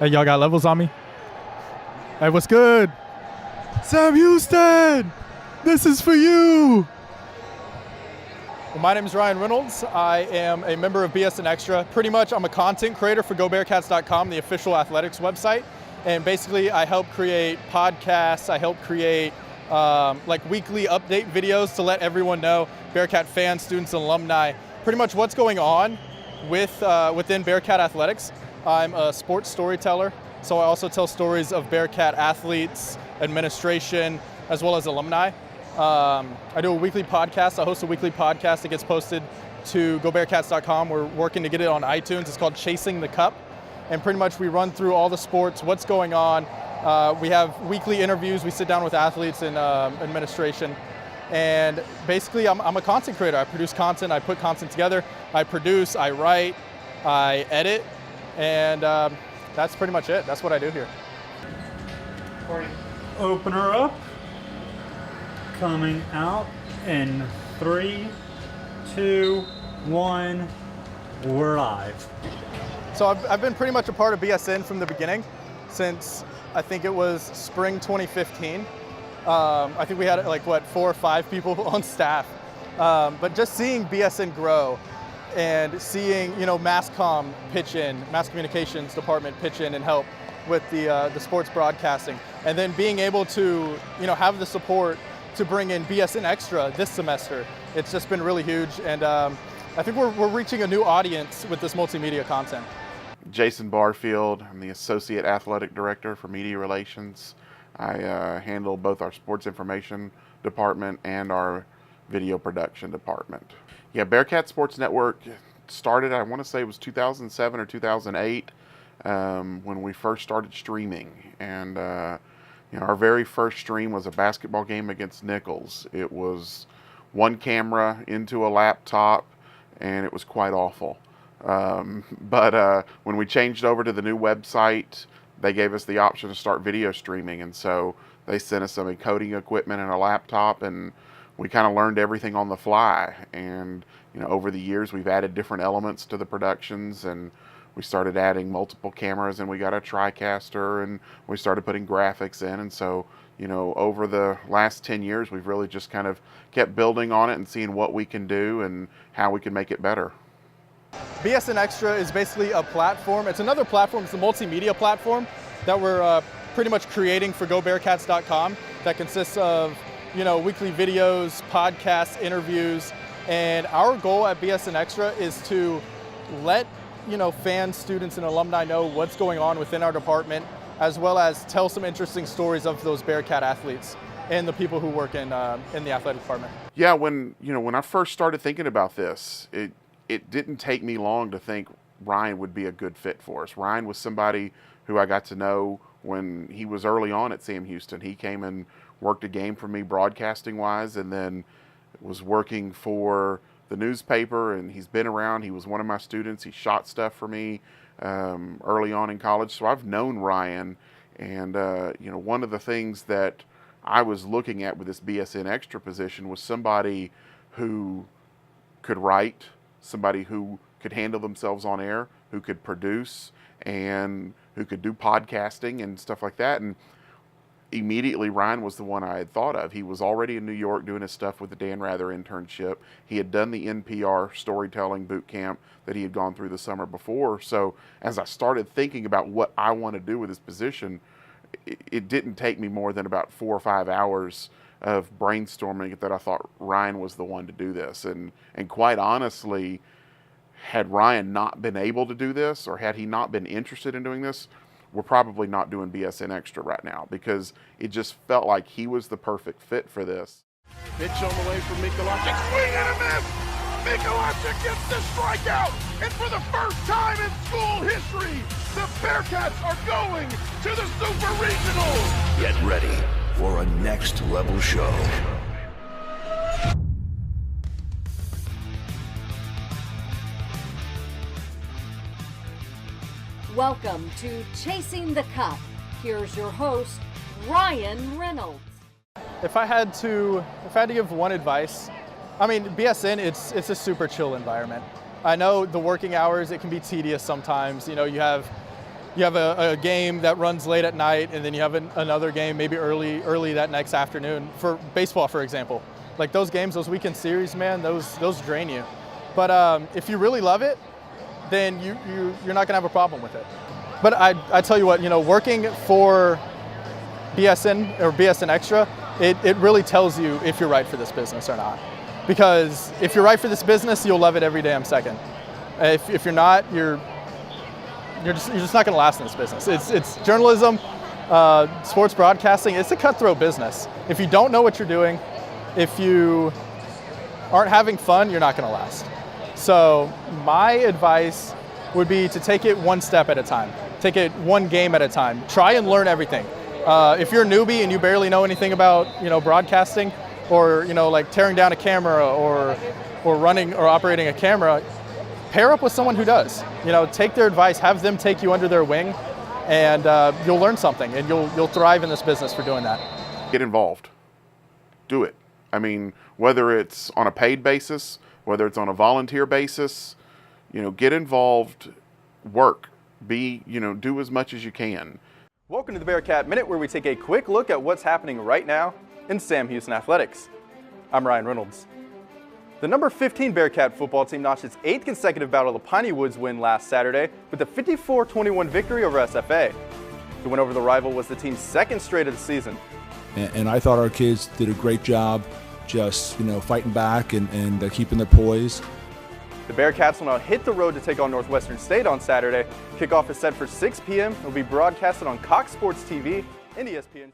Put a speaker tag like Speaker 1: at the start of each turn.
Speaker 1: Hey, y'all got levels on me? Hey, what's good? Sam Houston, this is for you. Well, my name is Ryan Reynolds. I am a member of BSN Xtra. Pretty much, I'm a content creator for GoBearcats.com, the official athletics website. And basically, I help create podcasts. I help create like weekly update videos to let everyone know, Bearcat fans, students, and alumni, pretty much what's going on within Bearcat athletics. I'm a sports storyteller, so I also tell stories of Bearcat athletes, administration, as well as alumni. I do a weekly podcast. I host a weekly podcast that gets posted to GoBearcats.com. We're working to get it on iTunes. It's called Chasing the Cup. And pretty much we run through all the sports, what's going on. We have weekly interviews. We sit down with athletes and administration. And basically, I'm a content creator. I produce content. I put content together. I produce, I write, I edit. And that's pretty much it. That's what I do here.
Speaker 2: Opener up. Coming out in 3, 2, 1. We're live.
Speaker 1: So I've been pretty much a part of BSN from the beginning, since I think it was spring 2015. I think we had like 4 or 5 people on staff. But just seeing BSN grow and seeing, mass communications department pitch in and help with the sports broadcasting, and then being able to have the support to bring in BSN Xtra this semester. It's just been really huge, and I think we're reaching a new audience with this multimedia content.
Speaker 3: Jason Barfield. I'm the Associate Athletic Director for Media Relations. I handle both our sports information department and our video production department. Yeah, Bearcat Sports Network started, I want to say it was 2007 or 2008, when we first started streaming. And our very first stream was a basketball game against Nichols. It was one camera into a laptop, and it was quite awful. But when we changed over to the new website, they gave us the option to start video streaming. And so they sent us some encoding equipment and a laptop, and we kind of learned everything on the fly. And over the years, we've added different elements to the productions, and we started adding multiple cameras, and we got a TriCaster, and we started putting graphics in. And so, over the last 10 years, we've really just kind of kept building on it and seeing what we can do and how we can make it better.
Speaker 1: BSN Xtra is basically a platform. It's another platform. It's a multimedia platform that we're pretty much creating for GoBearcats.com that consists of, weekly videos, podcasts, interviews. And our goal at BSN Xtra is to let, fans, students, and alumni know what's going on within our department, as well as tell some interesting stories of those Bearcat athletes and the people who work in the athletic department.
Speaker 3: Yeah, when I first started thinking about this, it didn't take me long to think Ryan would be a good fit for us. Ryan was somebody who I got to know when he was early on at Sam Houston. He came and worked a game for me broadcasting-wise, and then was working for the newspaper, and he's been around. He was one of my students. He shot stuff for me early on in college. So I've known Ryan, and one of the things that I was looking at with this BSN Xtra position was somebody who could write, somebody who could handle themselves on air, who could produce, and who could do podcasting and stuff like that. And immediately, Ryan was the one I had thought of. He was already in New York doing his stuff with the Dan Rather internship. He had done the NPR storytelling boot camp that he had gone through the summer before. So as I started thinking about what I want to do with this position, it didn't take me more than about 4 or 5 hours of brainstorming that I thought Ryan was the one to do this. And quite honestly, had Ryan not been able to do this, or had he not been interested in doing this, we're probably not doing BSN Xtra right now, because it just felt like he was the perfect fit for this.
Speaker 4: Pitch on the way from Mikulášek. Swing and a miss! Mikulášek gets the strikeout! And for the first time in school history, the Bearcats are going to the Super Regionals!
Speaker 5: Get ready for a next-level show.
Speaker 6: Welcome to Chasing the Cup. Here's your host, Ryan Reynolds.
Speaker 1: If I had to give one advice, BSN, it's a super chill environment. I know the working hours, it can be tedious sometimes. You have you have a game that runs late at night, and then you have another game maybe early that next afternoon. For baseball, for example, like those games, those weekend series, man, those drain you. But if you really love it, then you're not gonna have a problem with it. But I tell you what, working for BSN or BSN Xtra, it really tells you if you're right for this business or not. Because if you're right for this business, you'll love it every damn second. If you're not, you're just not going to last in this business. It's journalism, sports broadcasting. It's a cutthroat business. If you don't know what you're doing, if you aren't having fun, you're not going to last. So my advice would be to take it one step at a time. Take it one game at a time. Try and learn everything. If you're a newbie and you barely know anything about broadcasting, or like tearing down a camera or running or operating a camera, pair up with someone who does. Take their advice, have them take you under their wing, and you'll learn something, and you'll thrive in this business for doing that.
Speaker 3: Get involved. Do it. I mean, whether it's on a paid basis, whether it's on a volunteer basis, get involved, work, do as much as you can.
Speaker 1: Welcome to the Bearcat Minute, where we take a quick look at what's happening right now in Sam Houston Athletics. I'm Ryan Reynolds. The number 15 Bearcat football team notched its 8th consecutive Battle of the Piney Woods win last Saturday with a 54-21 victory over SFA. The win over the rival was the team's second straight of the season.
Speaker 7: And I thought our kids did a great job just, fighting back and keeping their poise.
Speaker 1: The Bearcats will now hit the road to take on Northwestern State on Saturday. Kickoff is set for 6 p.m. It will be broadcasted on Cox Sports TV and ESPN3.